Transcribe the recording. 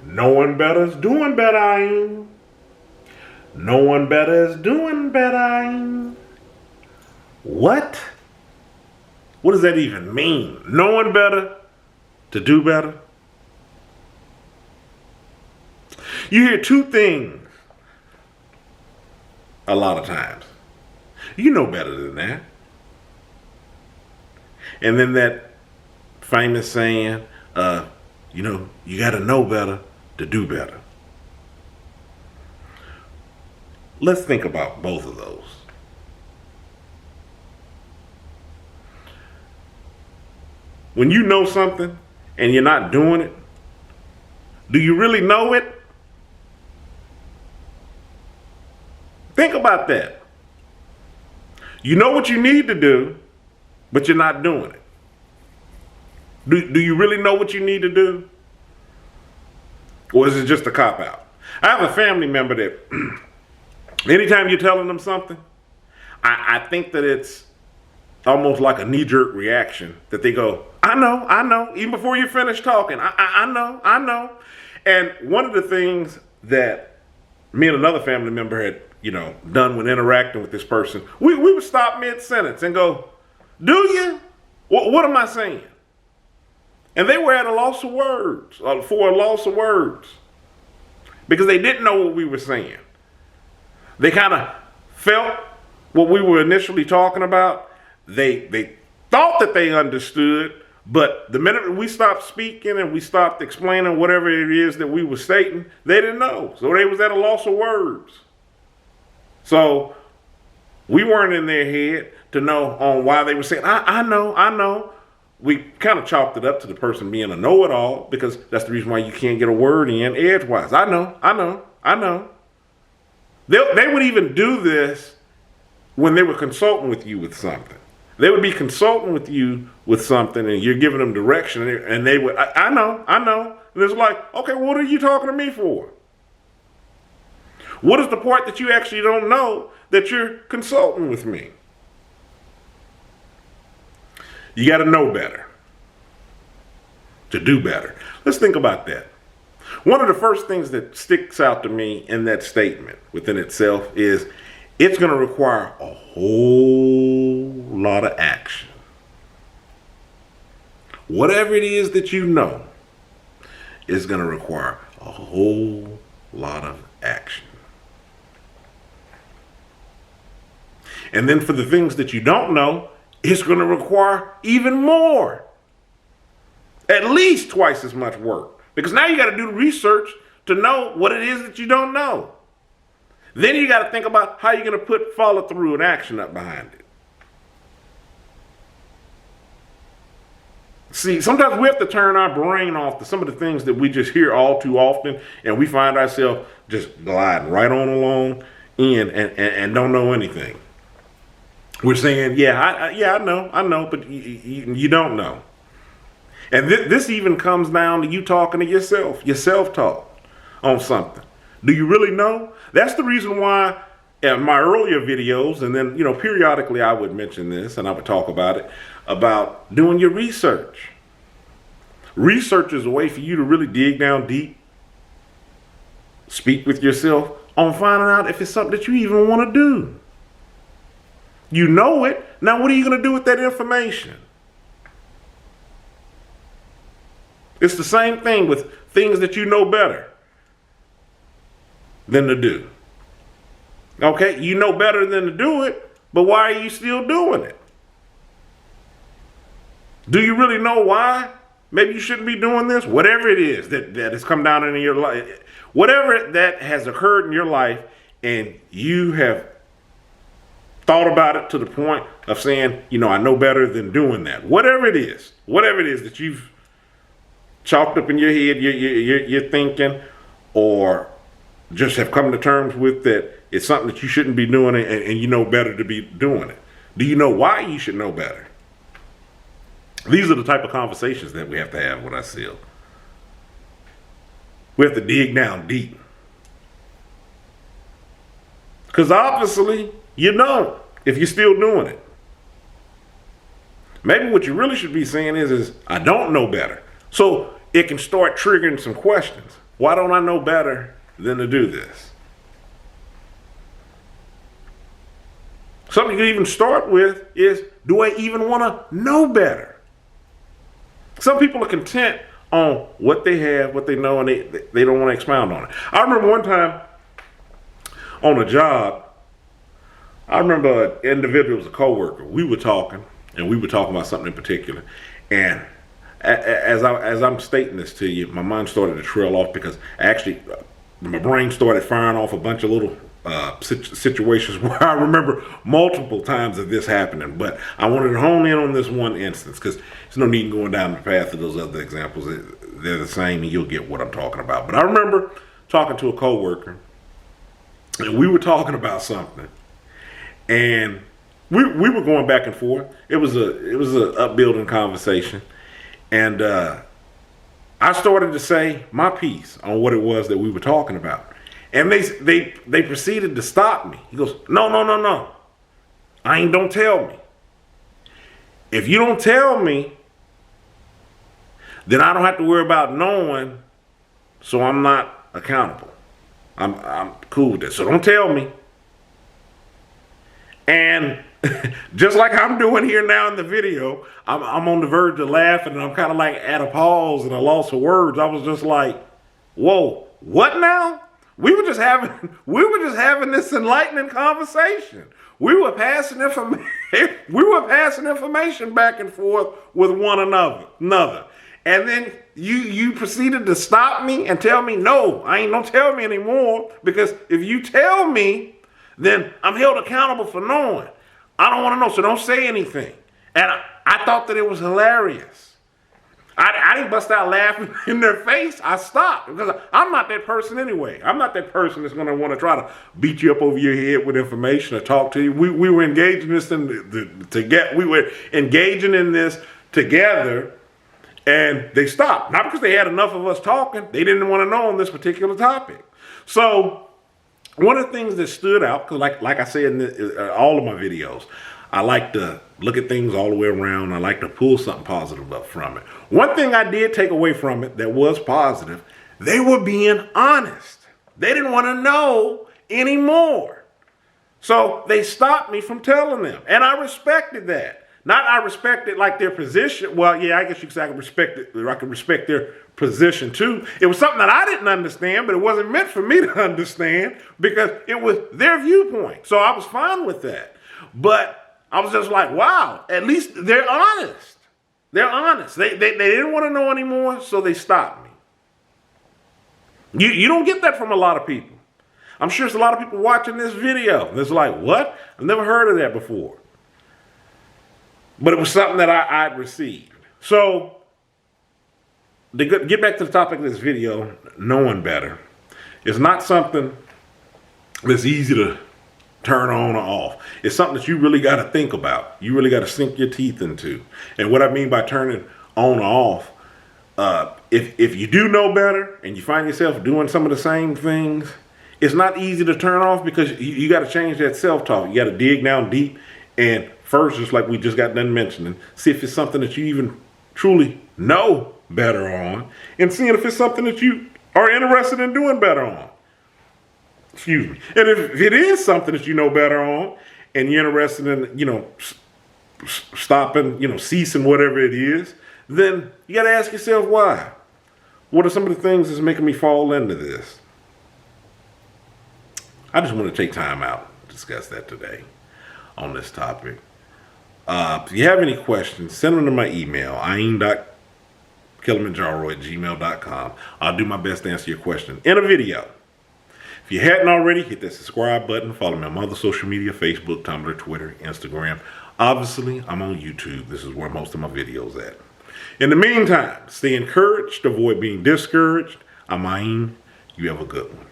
Knowing better is doing better. Knowing better is doing better. What? What does that even mean? Knowing better to do better? You hear two things a lot of times. You know better than that. And then that famous saying, you got to know better to do better. Let's think about both of those. When you know something and you're not doing it, do you really know it? Think about that. You know what you need to do, but you're not doing it. Do you really know what you need to do? Or is it just a cop-out? I have a family member that anytime you're telling them something, I think that it's almost like a knee-jerk reaction that they go, I know, even before you finish talking, I know. And one of the things that me and another family member had, done when interacting with this person, we would stop mid-sentence and go, do you? What am I saying? And they were at a loss of words, because they didn't know what we were saying. They kind of felt what we were initially talking about. They thought that they understood, but the minute we stopped speaking and we stopped explaining whatever it is that we were stating, they didn't know. So they was at a loss of words. So we weren't in their head to know on why they were saying, I know. We kind of chalked it up to the person being a know-it-all, because that's the reason why you can't get a word in edgewise. I know. They would even do this when they were consulting with you with something. They would be consulting with you with something and you're giving them direction, and they would, I know. And it's like, okay, what are you talking to me for? What is the part that you actually don't know that you're consulting with me? You got to know better to do better. Let's think about that. One of the first things that sticks out to me in that statement within itself is it's going to require a whole lot of action. Whatever it is that you know is going to require a whole lot of action. And then for the things that you don't know, it's going to require even more. At least twice as much work. Because now you got to do the research to know what it is that you don't know. Then you got to think about how you're going to put follow through and action up behind it. See, sometimes we have to turn our brain off to some of the things that we just hear all too often, and we find ourselves just gliding right on along in and don't know anything. We're saying, I know, but you don't know. And this even comes down to you talking to yourself, your self-talk on something. Do you really know? That's the reason why in my earlier videos, and then, periodically I would mention this and I would talk about it, about doing your research. Research is a way for you to really dig down deep, speak with yourself on finding out if it's something that you even want to do. You know it. Now what are you going to do with that information? It's the same thing with things that you know better than to do. Okay, you know better than to do it, but why are you still doing it? Do you really know why? Maybe you shouldn't be doing this. Whatever it is that has come down into your life, whatever that has occurred in your life, and you have thought about it to the point of saying, I know better than doing that. Whatever it is that you've chalked up in your head, you're thinking, or just have come to terms with that it's something that you shouldn't be doing, and you know better to be doing it. Do you know why you should know better? These are the type of conversations that we have to have with ourselves. We have to dig down deep. Because obviously, you know if you're still doing it. Maybe what you really should be saying is I don't know better. So it can start triggering some questions. Why don't I know better than to do this? Something you can even start with is, do I even want to know better? Some people are content on what they have, what they know, and they don't want to expound on it. I remember one time on a job, I remember an individual was a coworker. We were talking about something in particular. And as I'm stating this to you, my mind started to trail off because actually my brain started firing off a bunch of little situations where I remember multiple times of this happening. But I wanted to hone in on this one instance because there's no need in going down the path of those other examples. They're the same and you'll get what I'm talking about. But I remember talking to a coworker and we were talking about something. And we were going back and forth. It was a upbuilding conversation. And I started to say my piece on what it was that we were talking about. And they proceeded to stop me. He goes, no. Don't tell me. If you don't tell me, then I don't have to worry about knowing, so I'm not accountable. I'm cool with this. So don't tell me. And just like I'm doing here now in the video, I'm on the verge of laughing and I'm kind of like at a pause and a loss of words. I was just like, whoa, what now? We were just having this enlightening conversation. We were passing information back and forth with one another. And then you proceeded to stop me and tell me, no, don't tell me anymore, because if you tell me, then I'm held accountable for knowing. I don't want to know, so don't say anything. And I thought that it was hilarious. I didn't bust out laughing in their face. I stopped because I'm not that person anyway. I'm not that person that's going to want to try to beat you up over your head with information or talk to you. We were engaging this we were engaging in this together, and they stopped. Not because they had enough of us talking. They didn't want to know on this particular topic. So one of the things that stood out, because like I said in all of my videos, I like to look at things all the way around. I like to pull something positive up from it. One thing I did take away from it that was positive, they were being honest. They didn't want to know anymore. So they stopped me from telling them. And I respected that. Not I respected like their position. Well, yeah, I guess you could say I could respect their position too. It was something that I didn't understand, but it wasn't meant for me to understand because it was their viewpoint. So I was fine with that. But I was just like, wow, at least they're honest. They're honest. They didn't want to know anymore, so they stopped me. You don't get that from a lot of people. I'm sure there's a lot of people watching this video. It's like, what? I've never heard of that before. But it was something that I'd received. So, to get back to the topic of this video, knowing better, it's not something that's easy to turn on or off. It's something that you really got to think about. You really got to sink your teeth into. And what I mean by turning on or off, if you do know better and you find yourself doing some of the same things, it's not easy to turn off because you got to change that self-talk. You got to dig down deep and first, just like we just got done mentioning, see if it's something that you even truly know better on, and seeing if it's something that you are interested in doing better on. Excuse me. And if it is something that you know better on, and you're interested in, stopping, ceasing whatever it is, then you got to ask yourself why. What are some of the things that's making me fall into this? I just want to take time out to discuss that today on this topic. If you have any questions, send them to my email, ain.kilimanjaro@gmail.com. I'll do my best to answer your question in a video. If you hadn't already, hit that subscribe button. Follow me on my other social media, Facebook, Tumblr, Twitter, Instagram. Obviously, I'm on YouTube. This is where most of my videos at. In the meantime, stay encouraged. Avoid being discouraged. I'm Ain. You have a good one.